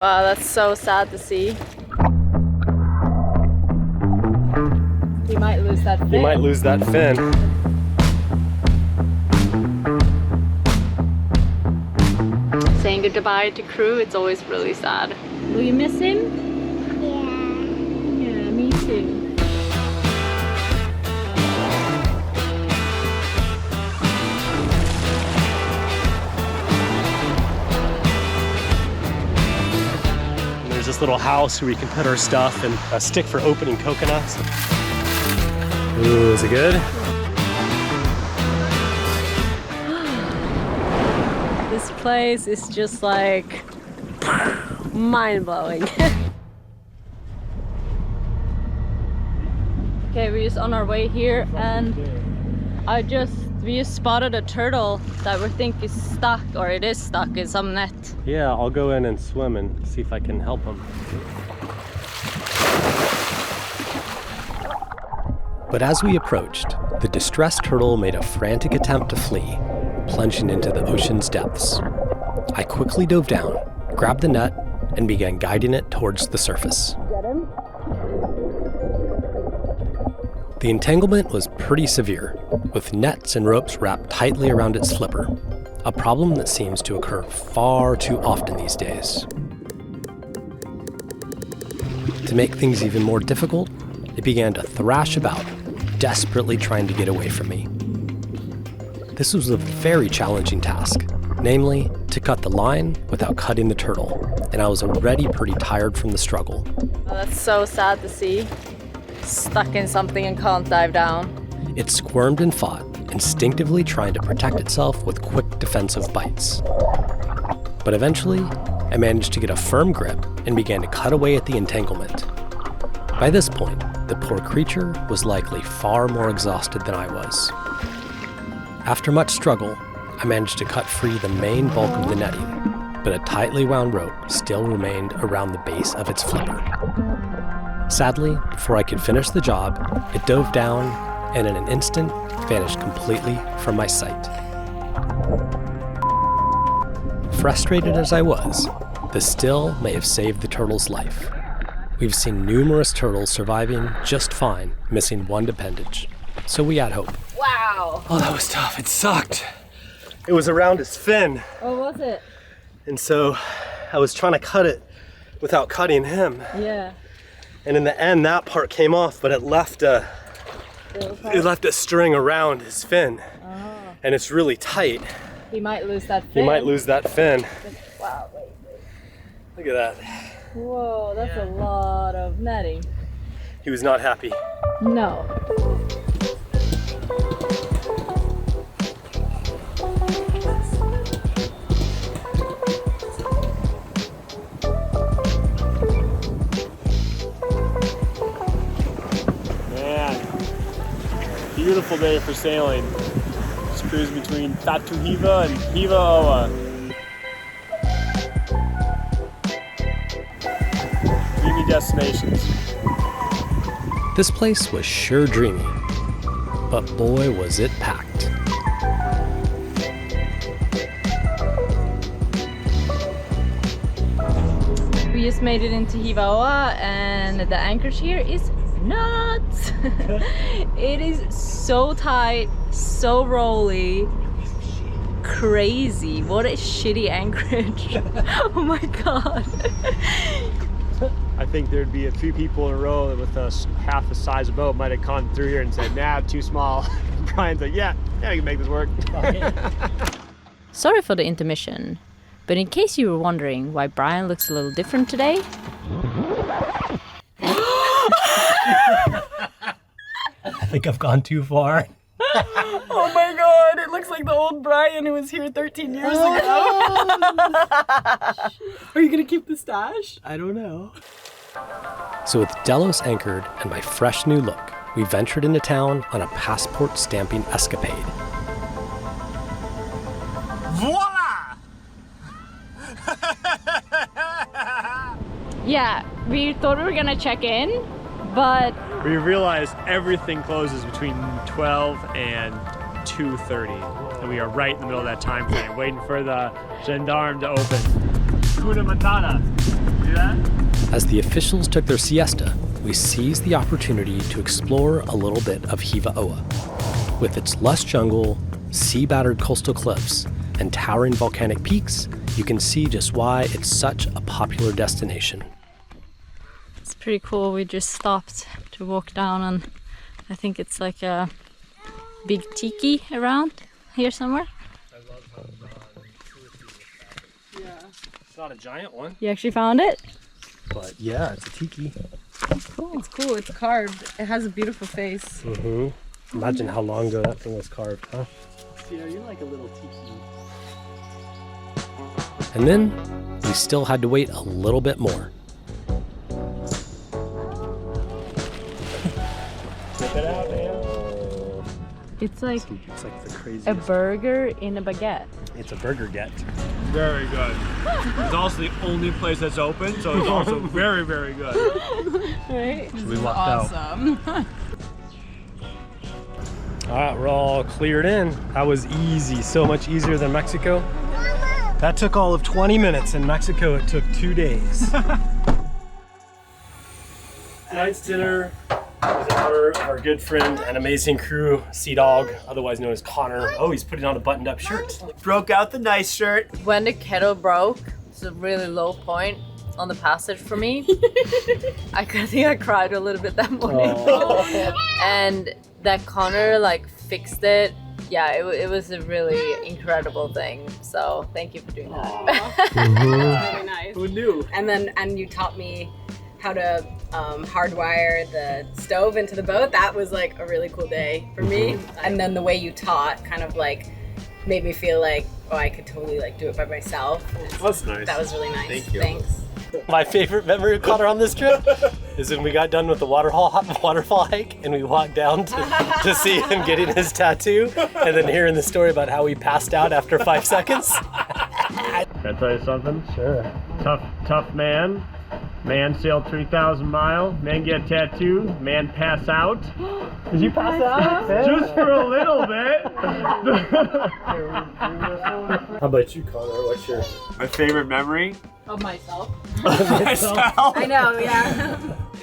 Wow, that's so sad to see. He might lose that fin. He might lose that fin. Saying goodbye to crew, it's always really sad. Will you miss him? Yeah. Yeah, me too. There's this little house where we can put our stuff and a stick for opening coconuts. Ooh, is it good? This place is just like mind-blowing. Okay, we're just on our way here and we just spotted a turtle that we think is stuck, or it is stuck in some net. Yeah, I'll go in and swim and see if I can help him. But as we approached, the distressed turtle made a frantic attempt to flee, plunging into the ocean's depths. I quickly dove down, grabbed the net, and began guiding it towards the surface. Get him? The entanglement was pretty severe, with nets and ropes wrapped tightly around its flipper, a problem that seems to occur far too often these days. To make things even more difficult, it began to thrash about, desperately trying to get away from me. This was a very challenging task, namely, to cut the line without cutting the turtle, and I was already pretty tired from the struggle. Oh, that's so sad to see. Stuck in something and can't dive down. It squirmed and fought, instinctively trying to protect itself with quick defensive bites. But eventually, I managed to get a firm grip and began to cut away at the entanglement. By this point, the poor creature was likely far more exhausted than I was. After much struggle, I managed to cut free the main bulk of the netting, but a tightly wound rope still remained around the base of its flipper. Sadly, before I could finish the job, it dove down and in an instant vanished completely from my sight. Frustrated as I was, the still may have saved the turtle's life. We've seen numerous turtles surviving just fine, missing one appendage, so we had hope. Wow. Oh, that was tough. It sucked. It was around his fin. What was it? And so I was trying to cut it without cutting him. Yeah. And in the end, that part came off, but it left a string around his fin. Oh. And it's really tight. He might lose that fin. He might lose that fin. Wow, wait. Look at that. Whoa, that's a lot of netting. He was not happy. No. Beautiful day for sailing. Just cruising between Tatuhiva and Hiva-Oa. Dreamy destinations. This place was sure dreamy, but boy was it packed. We just made it into Hiva-Oa and the anchorage here is nuts. It is so tight, so rolly, crazy. What a shitty anchorage. Oh my god. I think there'd be a few people in a row that with us half the size of boat might have gone through here and said, nah, too small. Brian's like, yeah, we can make this work. Sorry for the intermission, but in case you were wondering why Brian looks a little different today, I think I've gone too far. oh my god, it looks like the old Brian who was here 13 years ago. Are you gonna keep the stash? I don't know. So with Delos anchored and my fresh new look, we ventured into town on a passport stamping escapade. Voila! Yeah, we thought we were gonna check in, but We realized everything closes between 12 and 2:30, and we are right in the middle of that time frame, waiting for the gendarme to open. Kuna Matata. See that? As the officials took their siesta, we seized the opportunity to explore a little bit of Hivaoa. With its lush jungle, sea-battered coastal cliffs, and towering volcanic peaks, you can see just why it's such a popular destination. It's pretty cool. We just stopped to walk down, and I think it's like a big tiki around here somewhere. It's not a giant one, You actually found it? but yeah, it's a tiki. Cool. It's cool. It's carved. It has a beautiful face. Imagine how long ago that thing was carved, huh? You're like a little tiki. And then, we still had to wait a little bit more. Check it out, man. It's like It's like the craziest. a burger in a baguette. It's a burger get. Very good. It's also the only place that's open, so it's also very, very good. Right? We walked Awesome. All right, we're all cleared in. That was easy, so much easier than Mexico. That took all of 20 minutes. In Mexico, it took 2 days. Tonight's dinner is in honor of our good friend and amazing crew, Sea Dog, otherwise known as Connor. Oh, he's putting on a buttoned-up shirt. Broke out the nice shirt. When the kettle broke, it's a really low point on the passage for me. I think I cried a little bit that morning. And that Connor like fixed it. Yeah, it was a really incredible thing. So thank you for doing that. Really nice. Who knew? And you taught me how to hardwire the stove into the boat. That was like a really cool day for me. And then the way you taught kind of like made me feel like, oh, I could totally like do it by myself. That's nice. That was really nice. Thank you. Thanks. My favorite memory of Connor on this trip is when we got done with the waterfall hike and we walked down to see him getting his tattoo and then hearing the story about how he passed out after 5 seconds. Can I tell you something? Sure. Tough man. Man sailed 3,000 miles. Man get a tattoo. Man pass out. Did you pass out? Just for a little bit. How about you, Connor? What's your... My favorite memory? Of myself. Myself. I know, yeah.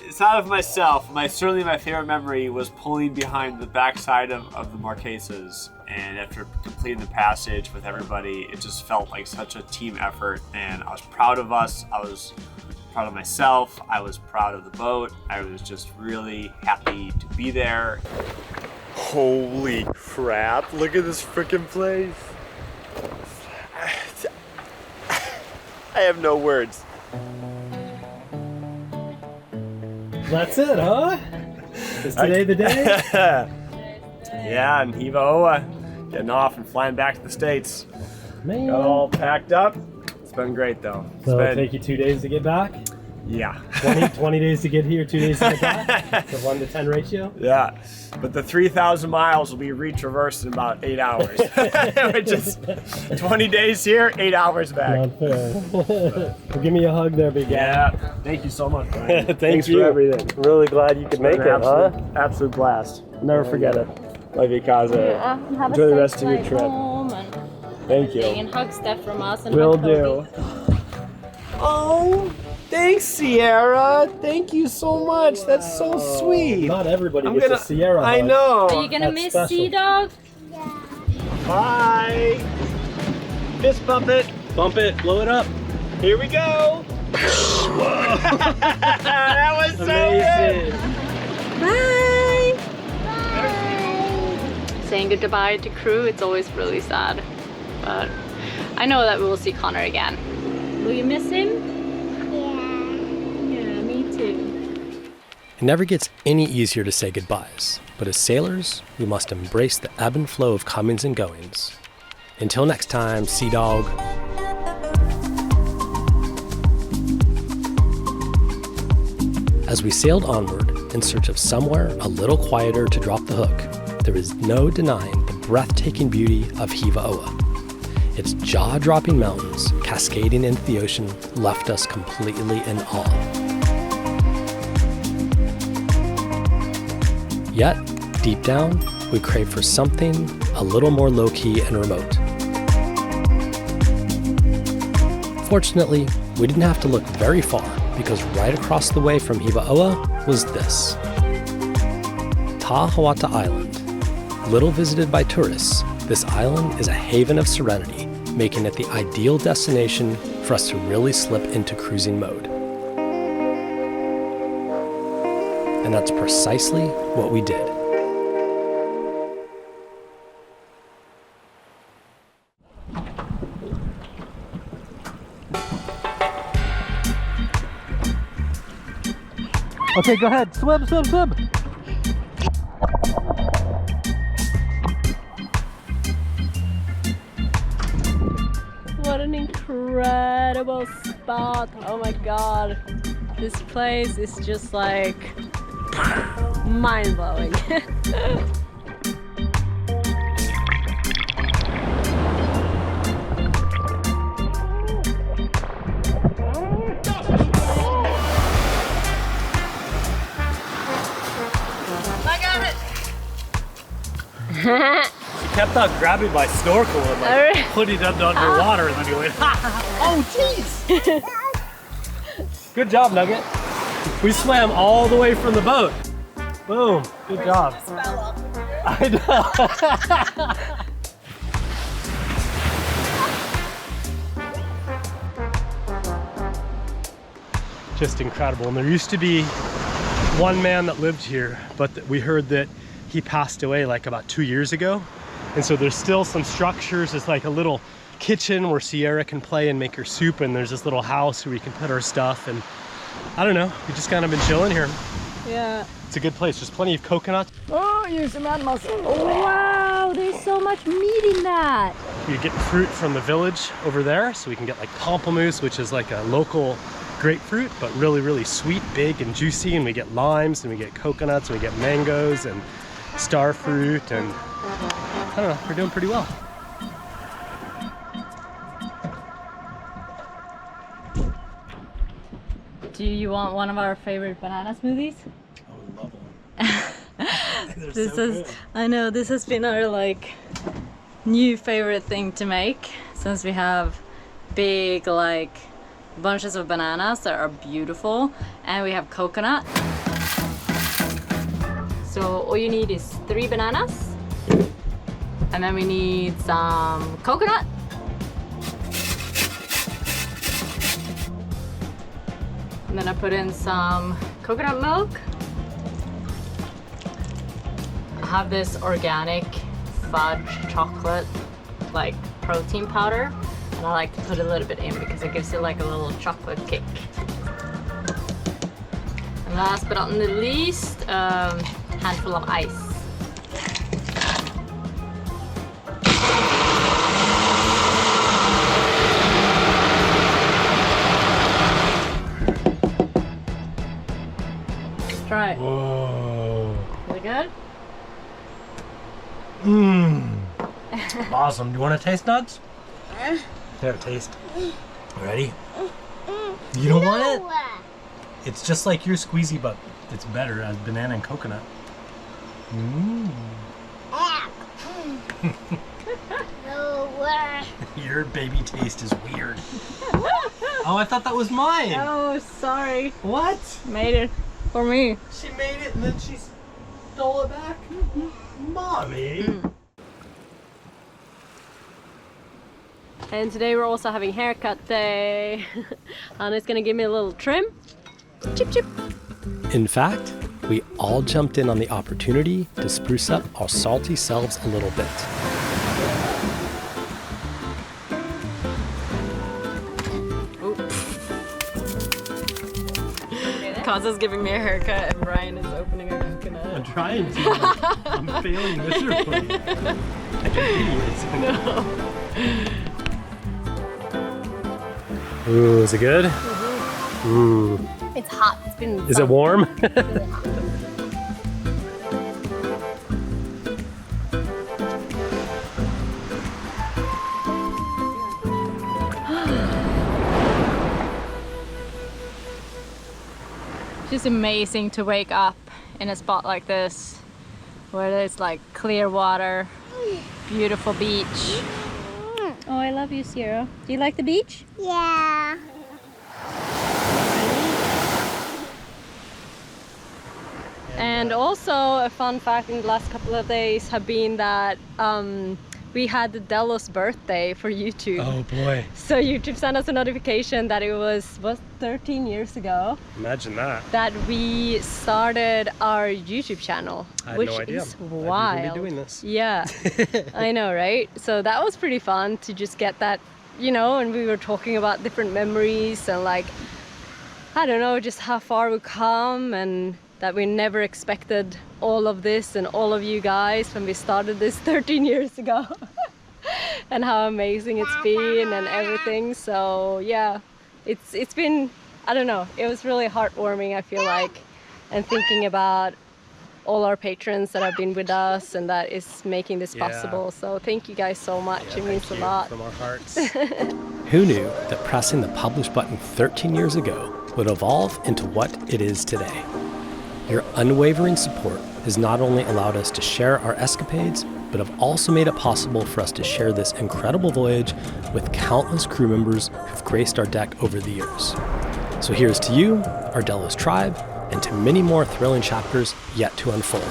It's not of myself. Certainly my favorite memory was pulling behind the backside of the Marquesas. And after completing the passage with everybody, it just felt like such a team effort. And I was proud of us. I was proud of myself. I was proud of the boat. I was just really happy to be there. Holy crap. Look at this freaking place. I have no words. That's it, huh? Is today the day? Yeah, and Hivaoa getting off and flying back to the States. Man. Got all packed up. It's been great though. So it'll take you 2 days to get back? Yeah. 20 days to get here, 2 days to get back? It's a 1 to 10 ratio? Yeah. But the 3,000 miles will be retraversed in about 8 hours. Which is 20 days here, 8 hours back. Not fair. Well, give me a hug there, big guy. Yeah. Thank you so much, Brian. Thanks for everything. I'm really glad you could make it, huh? Absolute blast. I'll never forget it. Love you, Kaza. Have Enjoy the rest of your trip. Home and Thank you. and hug Steph from us and Will hug Kobe. do. Oh, thanks, Sierra. Thank you so much. That's so sweet. Not everybody gets a Sierra hug. I know. Are you gonna miss Sea Dog? Bye. Fist bump it. Bump it, blow it up. Here we go. That was so Amazing. Bye. Saying goodbye to crew, it's always really sad. But I know that we will see Connor again. Will you miss him? Yeah, me too. It never gets any easier to say goodbyes, but as sailors, we must embrace the ebb and flow of comings and goings. Until next time, Sea Dog. As we sailed onward in search of somewhere a little quieter to drop the hook, there is no denying the breathtaking beauty of Hivaoa. Its jaw-dropping mountains cascading into the ocean left us completely in awe. Yet, deep down, we crave for something a little more low-key and remote. Fortunately, we didn't have to look very far because right across the way from Hivaoa was this. Tahawata Island. Little visited by tourists, this island is a haven of serenity, making it the ideal destination for us to really slip into cruising mode. And that's precisely what we did. Okay, go ahead. Swim, swim, swim. What an incredible spot. Oh my god. This place is just like mind-blowing. She kept on grabbing my snorkel and like putting it underwater, and then you went, oh jeez! Good job, Nugget. We swam all the way from the boat. Boom, good job. I know. Just incredible. And there used to be one man that lived here, but we heard that he passed away like about 2 years ago. And so there's still some structures. It's like a little kitchen where Sierra can play and make her soup, and there's this little house where we can put our stuff. And I don't know, we just kind of been chilling here. Yeah. It's a good place. There's plenty of coconuts. Oh, here's some animals. Oh, wow, there's so much meat in that. We get fruit from the village over there, so we can get like pamplemousse, which is like a local grapefruit, but really, really sweet, big and juicy. And we get limes, and we get coconuts, and we get mangoes and star fruit, and I don't know, we're doing pretty well. Do you want one of our favorite banana smoothies? I would love one. This is, I know, this has been our like new favorite thing to make, since we have big like bunches of bananas that are beautiful, and we have coconut. So all you need is 3 bananas, and then we need some coconut, and then I put in some coconut milk. I have this organic fudge chocolate like protein powder, and I like to put a little bit in because it gives you like a little chocolate kick. And last but not the least, handful of ice. Let's try it. Whoa. Is it good? Mmm. Awesome. Do you want to taste nuts? There, taste. Ready? You don't want it? It's just like your squeezy, but it's better as banana and coconut. Mmm. Your baby taste is weird. Oh, I thought that was mine. Oh, sorry. What? Made it for me. She made it and then she stole it back? Mommy. And today we're also having haircut day. Anna's gonna give me a little trim. Chip chip. In fact, we all jumped in on the opportunity to spruce up our salty selves a little bit. Kaza's giving me a haircut and Brian is opening a coconut. I'm trying to. I'm failing miserably. Like an idiot. No. Ooh, is it good? Ooh. It's hot. It's been Is it warm? Just amazing to wake up in a spot like this where there's like clear water, beautiful beach. Oh, I love you, Sierra. Do you like the beach? Yeah. And also a fun fact in the last couple of days have been that we had the Delos birthday for YouTube. Oh boy. So YouTube sent us a notification that it was 13 years ago Imagine that. that we started our YouTube channel, I had which no idea. is I'd wild. even be doing this. Yeah, I know, right? So that was pretty fun to just get that, you know, and we were talking about different memories and like, I don't know, just how far we've come and that we never expected all of this and all of you guys when we started this 13 years ago. And how amazing it's been and everything. So yeah, it's been, I don't know, it was really heartwarming, I feel like, and thinking about all our patrons that have been with us and that is making this possible. So thank you guys so much. It means a lot. From our hearts. Who knew that pressing the publish button 13 years ago would evolve into what it is today? Your unwavering support has not only allowed us to share our escapades, but have also made it possible for us to share this incredible voyage with countless crew members who've graced our deck over the years. So here's to you, our Delos tribe, and to many more thrilling chapters yet to unfold.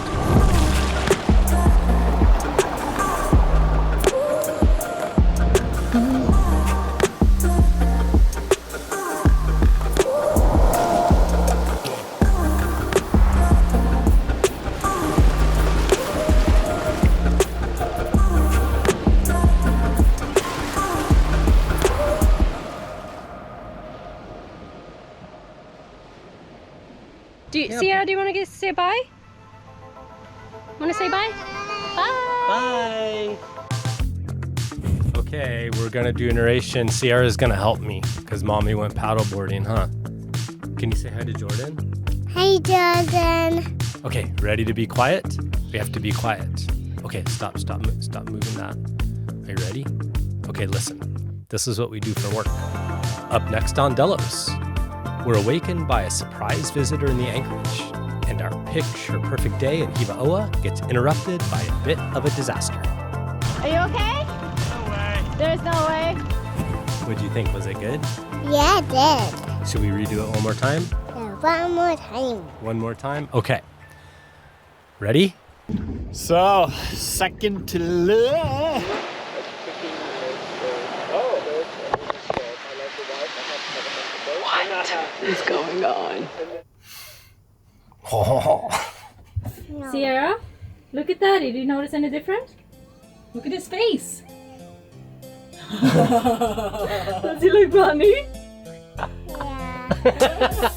Sierra, do you want to say bye? Want to say bye? Bye! Bye! Okay, we're gonna do narration. Sierra's gonna help me, because Mommy went paddleboarding, huh? Can you say hi to Jordan? Hey, Jordan. Okay, ready to be quiet? We have to be quiet. Okay, stop moving that. Are you ready? Okay, listen. This is what we do for work. Up next on Delos, we're awakened by a surprise visitor in the anchorage, and our picture-perfect day in Hivaoa gets interrupted by a bit of a disaster. Are you okay? No way. There's no way. What'd you think? Was it good? Yeah, it did. Should we redo it one more time? Yeah, one more time. One more time? Okay. Ready? So, second to left. What is going on? Oh. Sierra, look at Daddy. Do you notice any different? Look at his face. Does he look funny? Yeah.